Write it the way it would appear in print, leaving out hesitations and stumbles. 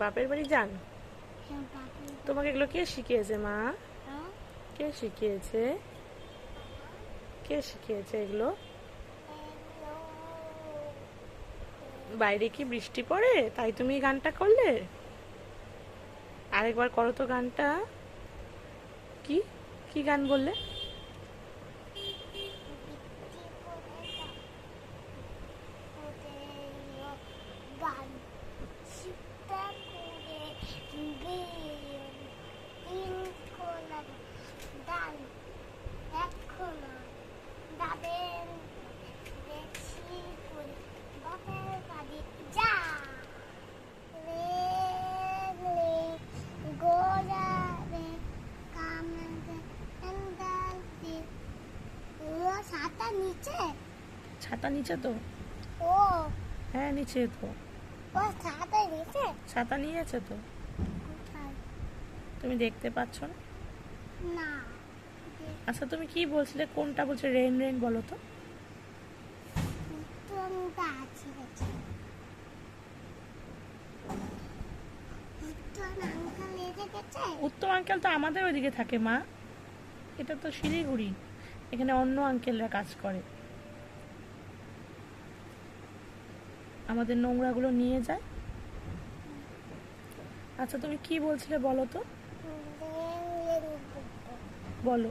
বাপের বাড়ি যান? তোমাকে এগুলো কে শিখিয়েছে মা? কে শিখিয়েছে? কে শিখিয়েছে এগুলো? বাইরে কি বৃষ্টি পড়ে তাই তুমি গানটা করলে? আরেকবার করো তো গানটা। কি কি গান বললে? ছাতা নিচে তো। ও হ্যাঁ নিচে তো। ও ছাতা নিচে? ছাতা নিয়েছে তো। তুমি দেখতে পাচ্ছ না? না। আচ্ছা তুমি কি বলছিলে, কোনটা বলছো? রেন রেন বলো তো। উত্তম আঙ্কেল তো আমাদের ওইদিকে থাকে মা। এটা তো শিলিগুড়ি, এখানে অন্য আঙ্কেলরা কাজ করে, আমাদের নোংরাগুলো নিয়ে যায়। আচ্ছা তুমি কি বলছিলে বলো তো, বলো।